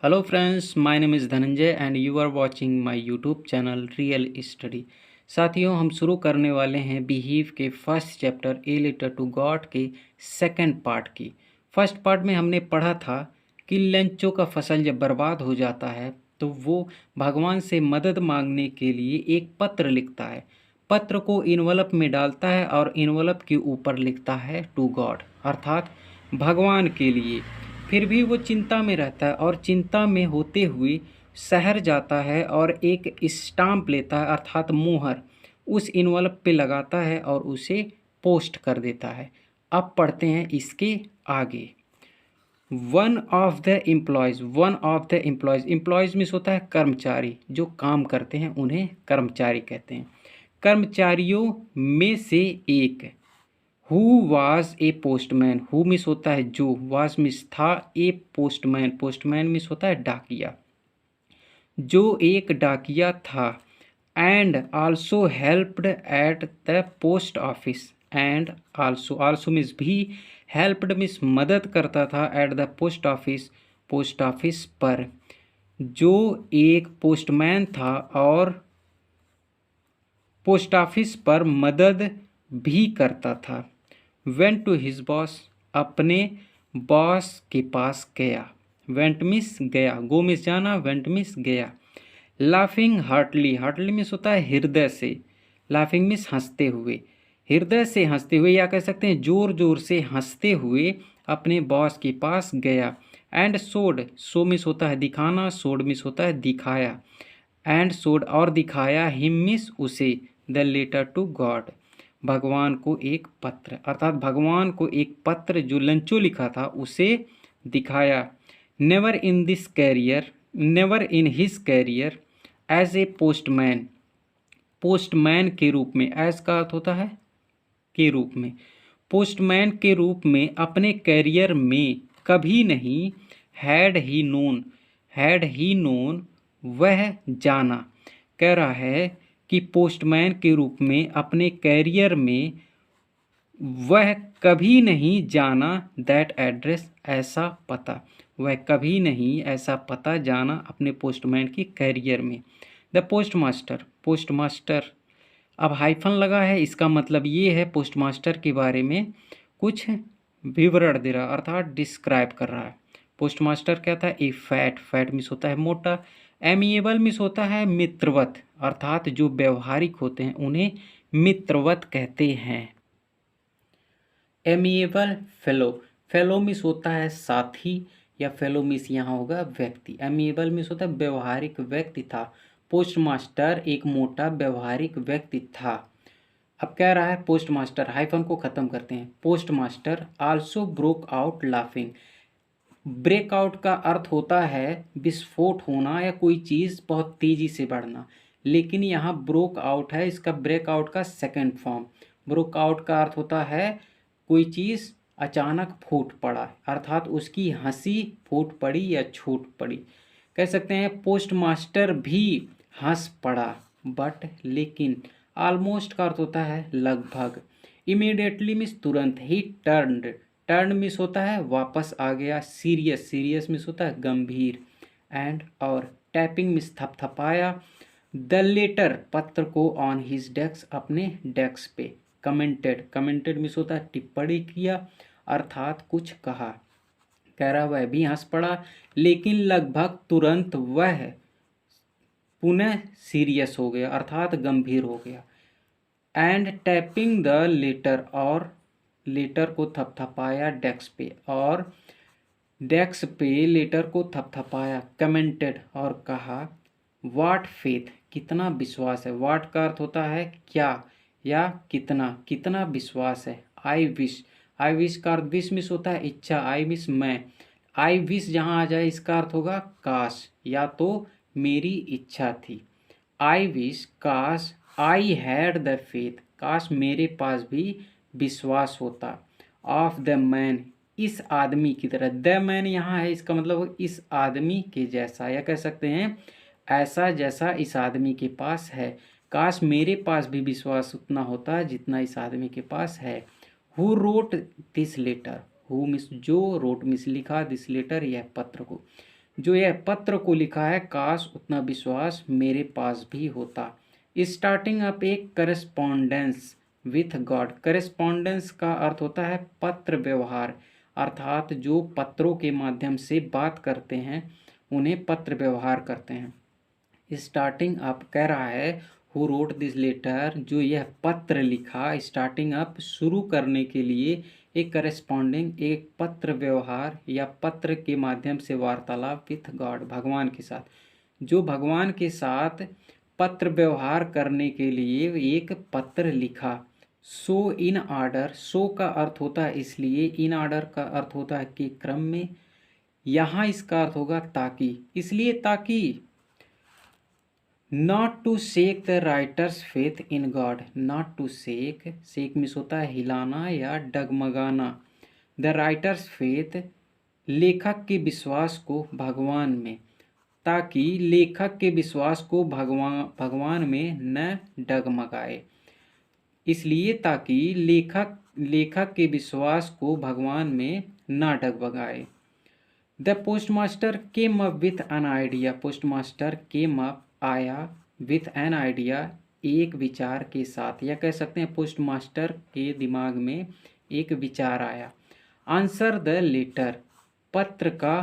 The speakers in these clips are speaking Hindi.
Hello friends, my name is Dhananjay and you are watching my YouTube channel Real Study। साथियों, हम शुरू करने वाले हैं बिहीव के first chapter a letter to God के सेकंड पार्ट की। फर्स्ट पार्ट में हमने पढ़ा था कि लंचों का फसल जब बर्बाद हो जाता है तो वो भगवान से मदद मांगने के लिए एक पत्र लिखता है। पत्र को इन्वलप में डालता है और इन्वलप के ऊपर लिखता है टू गॉड, अर्थात भगवान के लिए। फिर भी वो चिंता में रहता है और चिंता में होते हुए शहर जाता है और एक स्टाम्प लेता है अर्थात मोहर उस इन्वलप पे लगाता है और उसे पोस्ट कर देता है। अब पढ़ते हैं इसके आगे। One of the employees means होता है कर्मचारी, जो काम करते हैं उन्हें कर्मचारी कहते हैं। कर्मचारियों में से एक who was a postman, who means होता है जो, वाज मिस था, ए पोस्टमैन, पोस्टमैन मिस होता है डाकिया, जो एक डाकिया था। And also helped at the post office, and also miss भी, हेल्प्ड मिस मदद करता था, एट द पोस्ट ऑफिस पर, जो एक पोस्टमैन था और पोस्ट ऑफिस पर मदद भी करता था। वेंट टू हिज बॉस, अपने बॉस के पास गया। वेंट मिस गया, गो मिस जाना, वेंट मिस गया। लाफिंग हार्टली, हार्टली मिस होता है हृदय से, लाफिंग मिस हंसते हुए, हृदय से हंसते हुए, या कह सकते हैं जोर जोर से हंसते हुए अपने बॉस के पास गया। एंड सोड, सो मिस होता है दिखाना, सोड मिस होता है दिखाया। एंड सोड और दिखाया, हिम मिस उसे, द लेटर टू गॉड, भगवान को एक पत्र, अर्थात भगवान को एक पत्र जो लंचो लिखा था उसे दिखाया। Never in his career as a postman, postman के रूप में, एज का अर्थ होता है के रूप में, पोस्टमैन के रूप में अपने कैरियर में कभी नहीं। हैड ही नोन वह जाना, कह रहा है कि पोस्टमैन के रूप में अपने कैरियर में वह कभी नहीं जाना, दैट एड्रेस, ऐसा पता, वह कभी नहीं ऐसा पता जाना अपने पोस्टमैन की कैरियर में। द पोस्टमास्टर, अब हाइफन लगा है, इसका मतलब ये है पोस्टमास्टर के बारे में कुछ विवरण दे रहा, अर्थात डिस्क्राइब कर रहा है। पोस्टमास्टर क्या था, ए फैट मिस होता है मोटा, एमिएबल मिस होता है मित्रवत, अर्थात जो व्यवहारिक होते हैं उन्हें मित्रवत कहते हैं। एमिएबल फेलो मिस होता है साथी, या फेलो मिस यहाँ होगा व्यक्ति। एमिएबल मिस होता है व्यवहारिक व्यक्ति था। पोस्टमास्टर एक मोटा व्यवहारिक व्यक्ति था। अब कह रहा है पोस्टमास्टर, हाइफन को खत्म करते हैं। Postmaster also broke out laughing, breakout का अर्थ होता है विस्फोट होना या कोई चीज़ बहुत तेज़ी से बढ़ना, लेकिन यहाँ ब्रोक आउट है, इसका ब्रेकआउट का सेकंड फॉर्म। ब्रोक आउट का अर्थ होता है कोई चीज़ अचानक फूट पड़ा, अर्थात उसकी हंसी फूट पड़ी या छूट पड़ी। कह सकते हैं पोस्टमास्टर भी हंस पड़ा, बट लेकिन। ऑलमोस्ट का अर्थ होता है लगभग। इमीडिएटली मीन्स तुरंत ही। टर्न मिस होता है वापस आ गया। सीरियस मिस होता है गंभीर। एंड और टैपिंग मिस थपथपाया। द लेटर पत्र को ऑन हिज डेस्क, अपने डेस्क पे। कमेंटेड मिस होता है टिप्पणी किया, अर्थात कुछ कहा। कह रहा वह भी हंस पड़ा, लेकिन लगभग तुरंत वह पुनः सीरियस हो गया, अर्थात गंभीर हो गया। एंड टैपिंग द लेटर, और लेटर को थपथपाया डेस्क पे, और डेस्क पे लेटर को थपथपाया। कमेंटेड और कहा। वाट फेथ, कितना विश्वास है। वाट का अर्थ होता है क्या या कितना विश्वास है। आई विश का अर्थ विश मिस होता है इच्छा, आई मिस मैं। आई विश जहाँ आ जाए इसका अर्थ होगा काश, या तो मेरी इच्छा थी। आई विश, काश, आई हैड द फेथ, काश मेरे पास भी विश्वास होता। ऑफ द मैन, इस आदमी की तरह। द मैन यहाँ है, इसका मतलब इस आदमी के जैसा, या कह सकते हैं ऐसा जैसा इस आदमी के पास है। काश मेरे पास भी विश्वास उतना होता जितना इस आदमी के पास है। Who wrote this letter, who means जो, रोट मिस लिखा, दिस लेटर यह पत्र को। जो यह पत्र को लिखा है, काश उतना विश्वास मेरे पास भी होता। स्टार्टिंग अप एक करेस्पॉन्डेंस विथ गॉड। करेस्पॉन्डेंस का अर्थ होता है पत्र व्यवहार, अर्थात जो पत्रों के माध्यम से बात करते हैं उन्हें पत्र व्यवहार करते हैं। स्टार्टिंग अप कह रहा है हु रोट दिस लेटर, जो यह पत्र लिखा। स्टार्टिंग अप शुरू करने के लिए, एक करेस्पॉन्डिंग एक पत्र व्यवहार या पत्र के माध्यम से वार्तालाप विथ गॉड, भगवान के साथ। जो भगवान के साथ पत्र व्यवहार करने के लिए एक पत्र लिखा। सो इन ऑर्डर, सो का अर्थ होता है इसलिए, इन ऑर्डर का अर्थ होता है कि क्रम में। यहाँ इसका अर्थ होगा ताकि, इसलिए ताकि। Not to shake the writer's faith in God. Not to shake, shake means होता है हिलाना या डगमगाना। द राइटर्स फेथ, लेखक के विश्वास को भगवान में, ताकि लेखक के विश्वास को भगवान में न डगमगाए। इसलिए ताकि लेखक के विश्वास को भगवान में न डगमगाए। The postmaster came up with an idea. Postmaster came up आया, विथ एन आइडिया एक विचार के साथ, या कह सकते हैं पोस्टमास्टर के दिमाग में एक विचार आया। आंसर द लेटर, पत्र का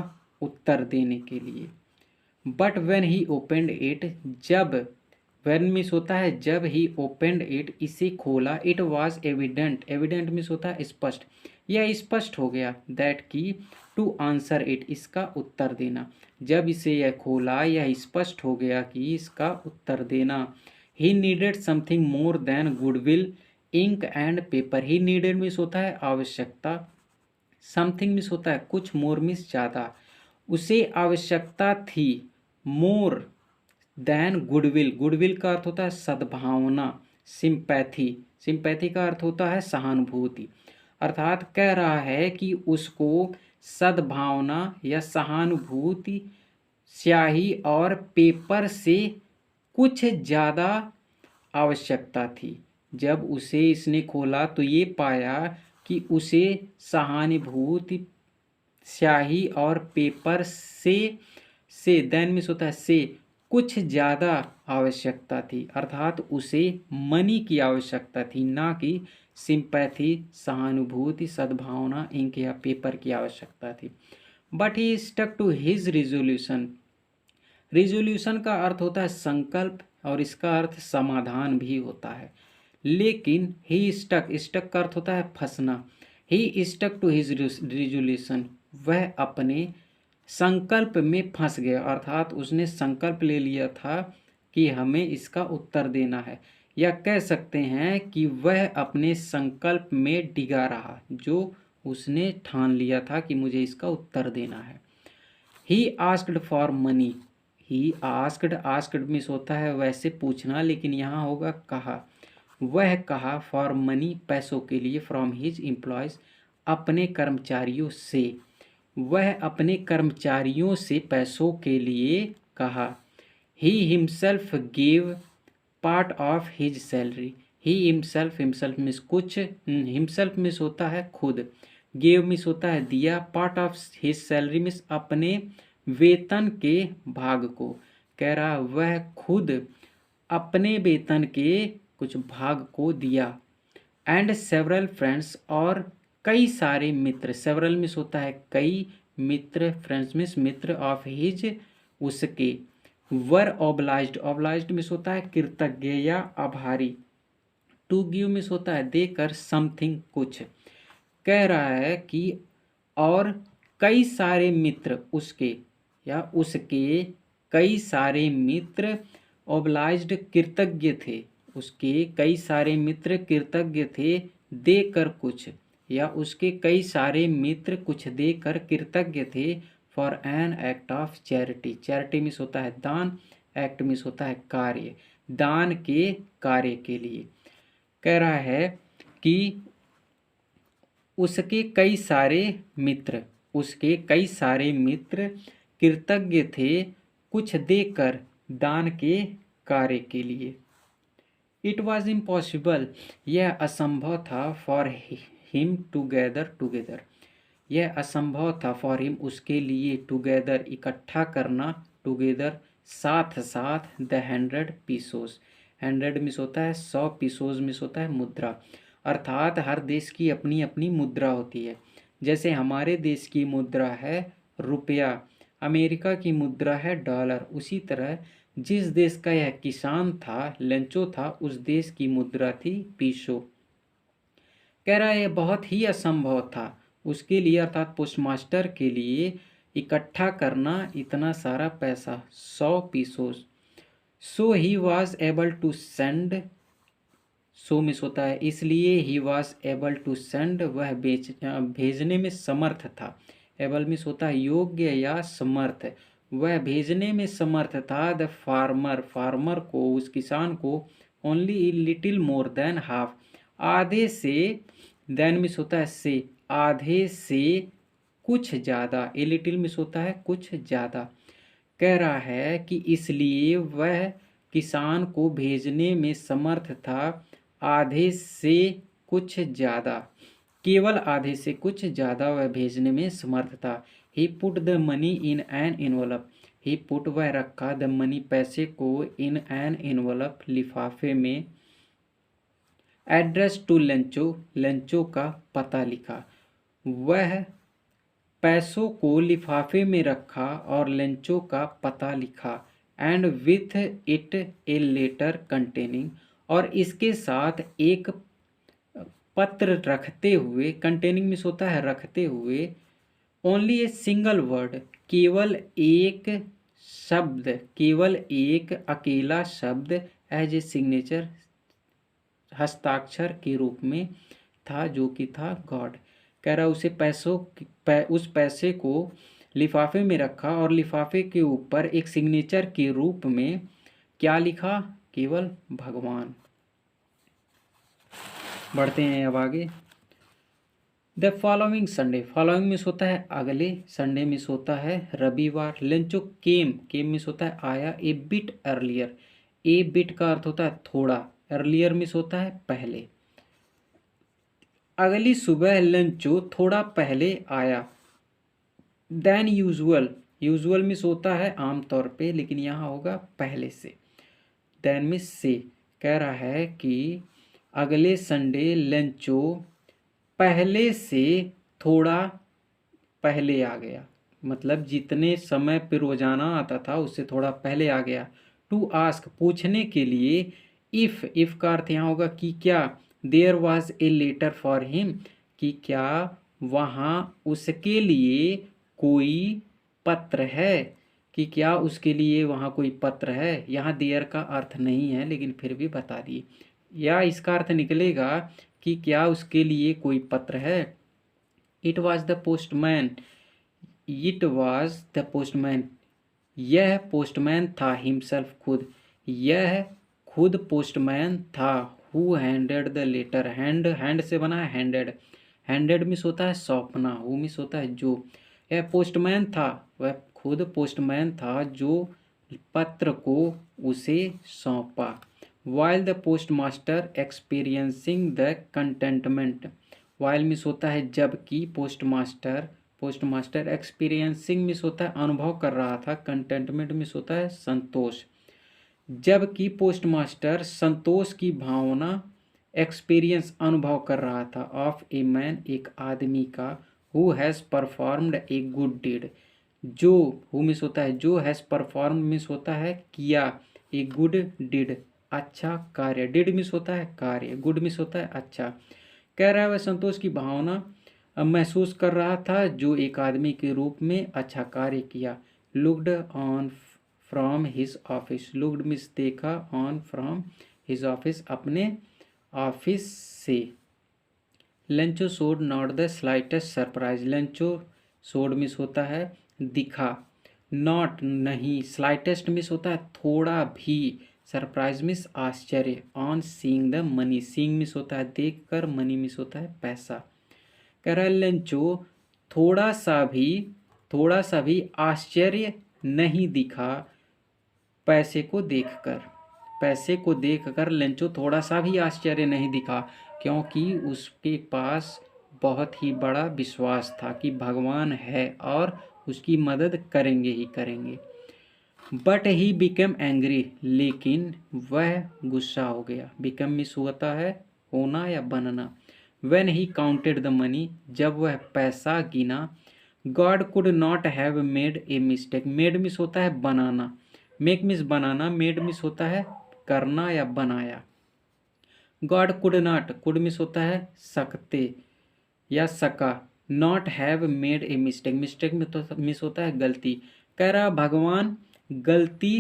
उत्तर देने के लिए। But when he opened it, जब, वेन मीन्स होता है जब, ही ओपेंड इट इसे खोला, it was evident, evident means होता है स्पष्ट, यह स्पष्ट हो गया, दैट की टू आंसर इट, इसका उत्तर देना। जब इसे यह खोला यह स्पष्ट हो गया कि इसका उत्तर देना। He needed something more than goodwill, ink and paper. He needed means होता है आवश्यकता, समथिंग मीन्स होता है कुछ, मोर मीन्स ज़्यादा। उसे आवश्यकता थी मोर देन गुडविल, गुडविल का अर्थ होता है सद्भावना। सिंपैथी, सिंपैथी का अर्थ होता है सहानुभूति। अर्थात कह रहा है कि उसको सद्भावना या सहानुभूति, स्याही और पेपर से कुछ ज़्यादा आवश्यकता थी। जब उसे इसने खोला तो ये पाया कि उसे सहानुभूति, स्याही और पेपर से देन मीन्स होता है से, कुछ ज़्यादा आवश्यकता थी। अर्थात उसे मनी की आवश्यकता थी, ना कि सिंपैथी, सहानुभूति, सद्भावना, इंक या पेपर की आवश्यकता थी। But he stuck to his resolution. Resolution का अर्थ होता है संकल्प और इसका अर्थ समाधान भी होता है। लेकिन ही स्टक, स्टक का अर्थ होता है फंसना। ही स्टक टू हिज रिजोल्यूशन, वह अपने संकल्प में फंस गया। अर्थात उसने संकल्प ले लिया था कि हमें इसका उत्तर देना है, या कह सकते हैं कि वह अपने संकल्प में डिगा रहा, जो उसने ठान लिया था कि मुझे इसका उत्तर देना है। He asked for money. He asked, asked means होता है वैसे पूछना, लेकिन यहाँ होगा कहा। वह कहा फॉर मनी, पैसों के लिए, फ्रॉम हिज एम्प्लॉयज, अपने कर्मचारियों से। वह अपने कर्मचारियों से पैसों के लिए कहा। He himself gave part of his salary. He himself, himself means कुछ, हिमसेल्फ मीन्स होता है खुद, गेव मीन्स होता है दिया, part of his salary means अपने वेतन के भाग को। कह रहा वह खुद अपने वेतन के कुछ भाग को दिया। एंड सेवरल फ्रेंड्स, और कई सारे मित्र, सेवरल मीन्स होता है कई, मित्र, फ्रेंड्स मीन्स मित्र, ऑफ हिज उसके, वर ऑब्लाइज्ड, ऑब्लाइज्ड मीन्स होता है कृतज्ञ या आभारी। टू गिव मीन्स होता है देकर, समथिंग कुछ। कह रहा है कि और कई सारे मित्र उसके या उसके कई सारे मित्र ऑब्लाइज्ड कृतज्ञ थे, उसके कई सारे मित्र कृतज्ञ थे देकर कुछ, या उसके कई सारे मित्र कुछ देकर कृतज्ञ थे। For an act of charity, charity means होता है दान, एक्ट मीन्स होता है कार्य, दान के कार्य के लिए। कह रहा है कि उसके कई सारे मित्र, उसके कई सारे मित्र कृतज्ञ थे कुछ देकर दान के कार्य के लिए। इट वॉज इम्पॉसिबल, यह असंभव था, for him to gather together, यह असंभव था फॉर हिम उसके लिए, टुगेदर इकट्ठा करना, टुगेदर साथ साथ, द 100 पीसोस। 100 मिस होता है 100, पीसोस मिस होता है मुद्रा। अर्थात हर देश की अपनी अपनी मुद्रा होती है। जैसे हमारे देश की मुद्रा है रुपया, अमेरिका की मुद्रा है डॉलर, उसी तरह जिस देश का यह किसान था, लेंचो था, उस देश की मुद्रा थी पीसो। कह रहा है यह बहुत ही असंभव था उसके लिए, अर्थात पोस्टमास्टर के लिए, इकट्ठा करना इतना सारा पैसा, 100 pesos. So he was able to send, so means होता है इसलिए, he was able to send, वह भेजने में समर्थ था। एबल मिस होता है योग्य या समर्थ, वह भेजने में समर्थ था। द फार्मर, फार्मर को, उस किसान को, only little more than half, आधे से, देन मिस होता है से, आधे से कुछ ज़्यादा, ए लिटिल मिस होता है कुछ ज़्यादा। कह रहा है कि इसलिए वह किसान को भेजने में समर्थ था, आधे से कुछ ज़्यादा, केवल आधे से कुछ ज़्यादा वह भेजने में समर्थ था। He put the money in an envelope, he put वह रखा, द मनी पैसे को, इन एन एनवलप लिफाफे में, एड्रेस टू लेंचो, लेंचो का पता लिखा। वह पैसों को लिफाफे में रखा और लेंचो का पता लिखा। And with it a letter containing, और इसके साथ एक पत्र रखते हुए, कंटेनिंग मिस होता है रखते हुए, ओनली ए सिंगल वर्ड, केवल एक शब्द, केवल एक अकेला शब्द, एज ए सिग्नेचर, हस्ताक्षर के रूप में था, जो कि था गॉड। कह रहा उसे उस पैसे को लिफाफे में रखा और लिफाफे के ऊपर एक सिग्नेचर के रूप में क्या लिखा, केवल भगवान। बढ़ते हैं अब आगे। The following Sunday, following miss होता है अगले, संडे मिस होता है रविवार। लेंचो केम, केम मिस होता है आया, ए बिट अर्लियर, ए बिट का अर्थ होता है थोड़ा, अर्लियर मिस होता है पहले। अगली सुबह लेंचो थोड़ा पहले आया। देन यूजुअल, यूजुअल मिस होता है आमतौर पे, लेकिन यहाँ होगा पहले से, देन मिस से। कह रहा है कि अगले संडे लेंचो पहले से थोड़ा पहले आ गया, मतलब जितने समय पे रोजाना आता था उससे थोड़ा पहले आ गया। टू आस्क, पूछने के लिए। इफ का अर्थ यहाँ होगा कि क्या, there was a letter for him, कि क्या वहाँ उसके लिए कोई पत्र है, कि क्या उसके लिए वहाँ कोई पत्र है। यहाँ देयर का अर्थ नहीं है, लेकिन फिर भी बता दिए। या इसका अर्थ निकलेगा कि क्या उसके लिए कोई पत्र है। It was the postman, it was the postman, यह पोस्टमैन था, हिमसेल्फ खुद, यह खुद पोस्टमैन था। Who handed the letter, hand, hand से बना है हैंडेड, हैंडेड मिस होता है सौंपना, हु मिस होता है जो। यह पोस्टमैन था, वह खुद पोस्टमैन था जो पत्र को उसे सौंपा। While the postmaster experiencing the contentment, while means होता है जबकि, पोस्टमास्टर, पोस्टमास्टर एक्सपीरियंसिंग मिस होता है अनुभव कर रहा था, कंटेंटमेंट मिस होता है संतोष। जबकि पोस्टमास्टर संतोष की भावना, एक्सपीरियंस अनुभव कर रहा था, ऑफ ए मैन एक आदमी का, who has performed a good deed, जो, हु मिस होता है जो, हैज़ परफॉर्म मिस होता है किया, ए गुड डीड अच्छा कार्य, डिड मिस होता है कार्य, गुड मिस होता है अच्छा। कह रहा है वह संतोष की भावना महसूस कर रहा था जो एक आदमी के रूप में अच्छा कार्य किया। Looked on from his office, looked miss देखा, ऑन फ्रॉम हिज ऑफिस अपने ऑफिस से। Lencho showed not the slightest surprise, Lencho showed miss होता है दिखा, नॉट नहीं, स्लाइटेस्ट मिस होता है थोड़ा भी, सरप्राइज मिस आश्चर्य, on seeing the money, seeing miss होता है देख कर, मनी मिस होता है पैसा। कह रहा है लेंचो थोड़ा सा भी आश्चर्य नहीं दिखा पैसे को देखकर, पैसे को देखकर लेंचो थोड़ा सा भी आश्चर्य नहीं दिखा, क्योंकि उसके पास बहुत ही बड़ा विश्वास था कि भगवान है और उसकी मदद करेंगे ही करेंगे। बट ही बिकम एंग्री, लेकिन वह गुस्सा हो गया। बिकम मिस होता है होना या बनना। When he counted the money, जब वह पैसा गिना। God could not have made a mistake, made miss होता है बनाना, मेक मिस बनाना, मेड मिस होता है करना या बनाया। God could not, could miss होता है सकते या सका, not have made a mistake, mistake में तो मिस होता है गलती। कह रहा भगवान गलती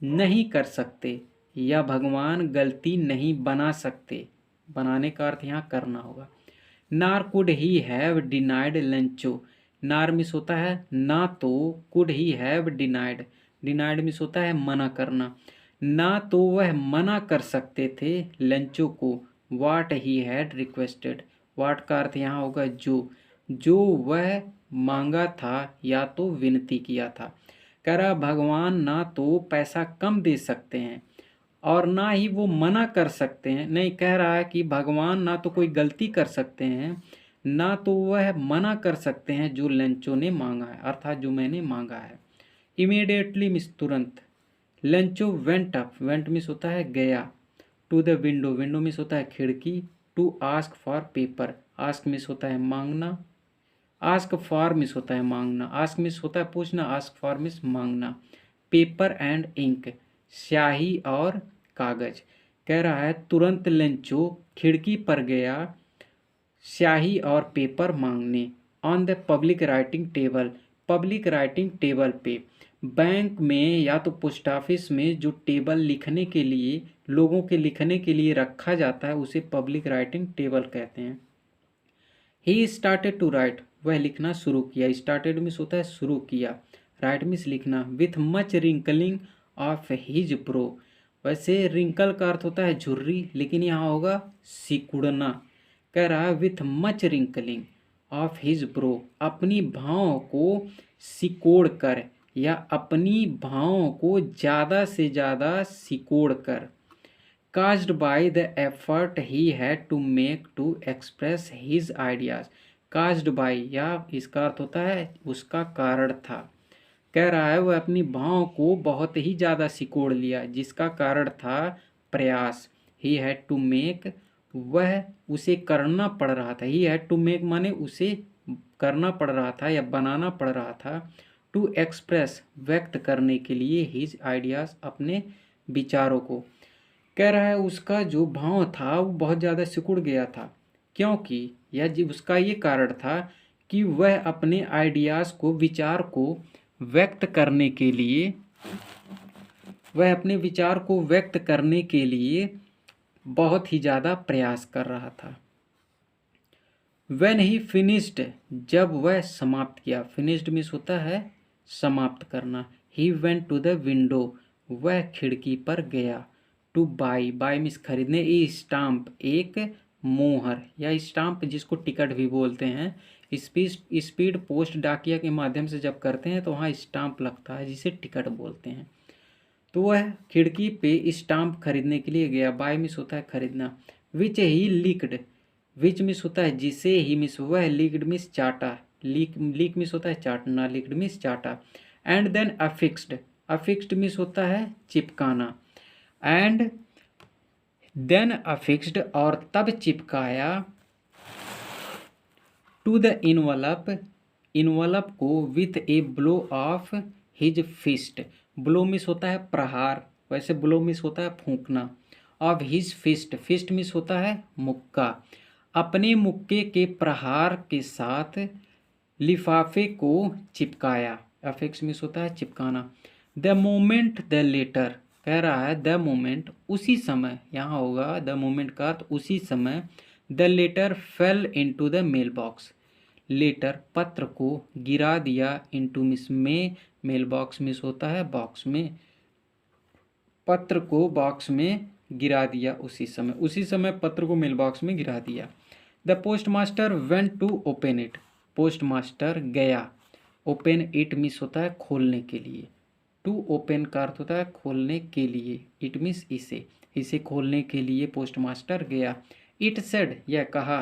नहीं कर सकते या भगवान गलती नहीं बना सकते, बनाने का अर्थ यहाँ करना होगा। नार कुड ही हैव डिनाइड लंचो, नार मिस होता है ना तो, could he have denied, denied miss होता है मना करना, ना तो वह मना कर सकते थे लंचो को, वाट ही हैड रिक्वेस्टेड, वाट का अर्थ यहाँ होगा जो वह मांगा था या तो विनती किया था। कह रहा भगवान ना तो पैसा कम दे सकते हैं और ना ही वो मना कर सकते हैं, नहीं कह रहा है कि भगवान ना तो कोई गलती कर सकते हैं ना तो वह मना कर सकते हैं जो लंचो ने मांगा है, अर्थात जो मैंने मांगा है। इमीडिएटली मिस तुरंत। Lencho went up, went means होता है गया। To the window, window means होता है खिड़की। To ask for paper, ask means होता है मांगना, आस्क फॉर मिस होता है मांगना, आस्क मिस होता है पूछना, आस्क फॉर मिस मांगना। पेपर एंड इंक, स्याही और कागज। कह रहा है तुरंत लंचो खिड़की पर गया स्याही और पेपर मांगने। On the public writing table, public writing table पे, बैंक में या तो पोस्ट ऑफिस में जो टेबल लिखने के लिए लोगों के लिखने के लिए रखा जाता है उसे पब्लिक राइटिंग टेबल कहते हैं। ही स्टार्टेड टू राइट, वह लिखना शुरू किया, स्टार्टेड मिस होता है शुरू किया, राइट मिस लिखना। With much wrinkling of his bro, वैसे रिंकल का अर्थ होता है झुर्री लेकिन यहाँ होगा सिकुड़ना। कह रहा है with much wrinkling of his bro, अपनी भावों को सिकोड़ कर या अपनी भावों को ज़्यादा से ज़्यादा सिकोड़ कर। caused by the effort he had to make to express his ideas, caused by या इसका अर्थ होता है उसका कारण था। कह रहा है वह अपनी भाव को बहुत ही ज़्यादा सिकोड़ लिया जिसका कारण था प्रयास। he had to make, वह उसे करना पड़ रहा था, he had to make माने उसे करना पड़ रहा था या बनाना पड़ रहा था। टू एक्सप्रेस, व्यक्त करने के लिए, his ideas, अपने विचारों को। कह रहा है उसका जो भाव था वो बहुत ज़्यादा सिकुड़ गया था क्योंकि यह जी उसका ये कारण था कि वह अपने आइडियाज़ को, विचार को व्यक्त करने के लिए, वह अपने विचार को व्यक्त करने के लिए बहुत ही ज़्यादा प्रयास कर रहा था। When ही फिनिश्ड, जब वह समाप्त किया, फिनिश्ड मीन्स होता है समाप्त करना। He went to the window, वह खिड़की पर गया। टू बाई, बाई मीन्स खरीदने। ई स्टाम्प, एक मोहर या स्टाम्प जिसको टिकट भी बोलते हैं। स्पीड पोस्ट डाकिया के माध्यम से जब करते हैं तो वहाँ स्टाम्प लगता है जिसे टिकट बोलते हैं। तो वह खिड़की पे स्टाम्प खरीदने के लिए गया। बाय मिस होता है खरीदना। विच ही लीक्ड, विच मिस होता है जिसे, ही मिस वह, लीक्ड मिस चाटा, लीक मिस होता है चाटना, लीक्ड मिस चाटा। And then affixed, affixed means होता है चिपकाना। एंड देन अफिक्स्ड और तब चिपकाया। टू द इनवलप, इनवलप को with a blow of his fist, blow means होता है प्रहार, वैसे ब्लो मिस होता है फूंकना। Of his fist, fist means होता है मुक्का, अपने मुक्के के प्रहार के साथ लिफाफे को चिपकाया। अफिक्स मिस होता है चिपकाना। द मोमेंट द लेटर, कह रहा है द मोमेंट उसी समय, यहाँ होगा द मोमेंट का अर्थ उसी समय। The letter fell into the mail box, letter पत्र को गिरा दिया। इनटू मिस में, मेल बॉक्स मिस होता है बॉक्स में, पत्र को बॉक्स में गिरा दिया उसी समय, उसी समय पत्र को मेल बॉक्स में गिरा दिया। The post master went to open it, post master गया। ओपन इट मिस होता है खोलने के लिए। टू ओपन का अर्थ होता है खोलने के लिए। इट मिस इसे, इसे खोलने के लिए पोस्ट मास्टर गया। इट सेड, यह कहा।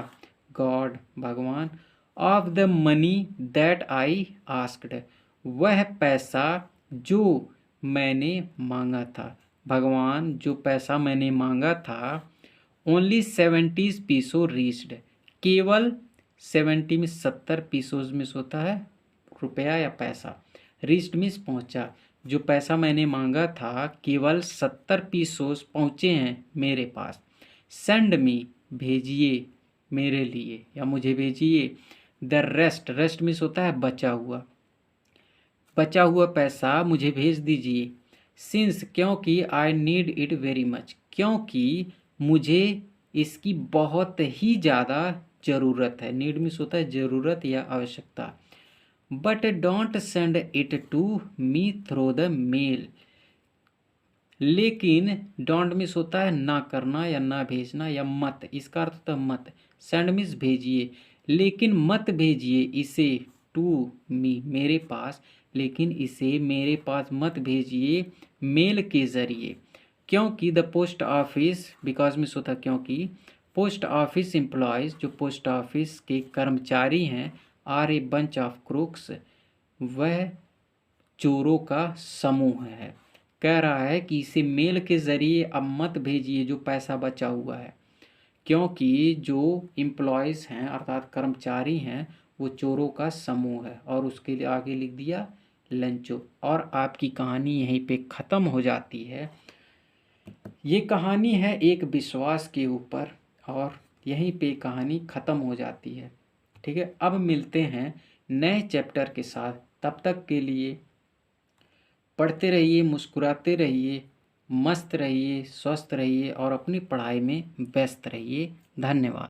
गॉड भगवान, of the money that I asked, वह पैसा जो मैंने मांगा था। भगवान जो पैसा मैंने मांगा था, ओनली 70 पीसो रीच्ड, केवल 70 में 70 पीसोज में होता है रुपया या पैसा, रीच्ड मीन्स पहुंचा। जो पैसा मैंने मांगा था केवल 70 पीसोज पहुंचे हैं मेरे पास। सेंड मी, भेजिए मेरे लिए या मुझे भेजिए। द रेस्ट, रेस्ट मीन्स होता है बचा हुआ, बचा हुआ पैसा मुझे भेज दीजिए। सिंस, क्योंकि I need it very much, क्योंकि मुझे इसकी बहुत ही ज़्यादा ज़रूरत है। नीड मीन्स होता है ज़रूरत या आवश्यकता। But don't send it to me through the mail, लेकिन डोंट मीन्स होता है ना करना या ना भेजना या मत, इसका अर्थ होता है मत। सेंड मीन्स भेजिए, लेकिन मत भेजिए इसे टू मी, मेरे पास, लेकिन इसे मेरे पास मत भेजिए मेल के ज़रिए। क्योंकि the post office, because means होता है क्योंकि, पोस्ट ऑफिस एम्प्लॉयज़, जो पोस्ट ऑफिस के कर्मचारी हैं, are a bunch of crooks, वह चोरों का समूह है। कह रहा है कि इसे मेल के ज़रिए अब मत भेजिए जो पैसा बचा हुआ है, क्योंकि जो एम्प्लॉयज़ हैं अर्थात कर्मचारी हैं वो चोरों का समूह है। और उसके लिए आगे लिख दिया लंचो। और आपकी कहानी यहीं पे ख़त्म हो जाती है। ये कहानी है एक विश्वास के ऊपर और यहीं पे कहानी ख़त्म हो जाती है। ठीक है, अब मिलते हैं नए चैप्टर के साथ। तब तक के लिए पढ़ते रहिए, मुस्कुराते रहिए, मस्त रहिए, स्वस्थ रहिए और अपनी पढ़ाई में व्यस्त रहिए। धन्यवाद।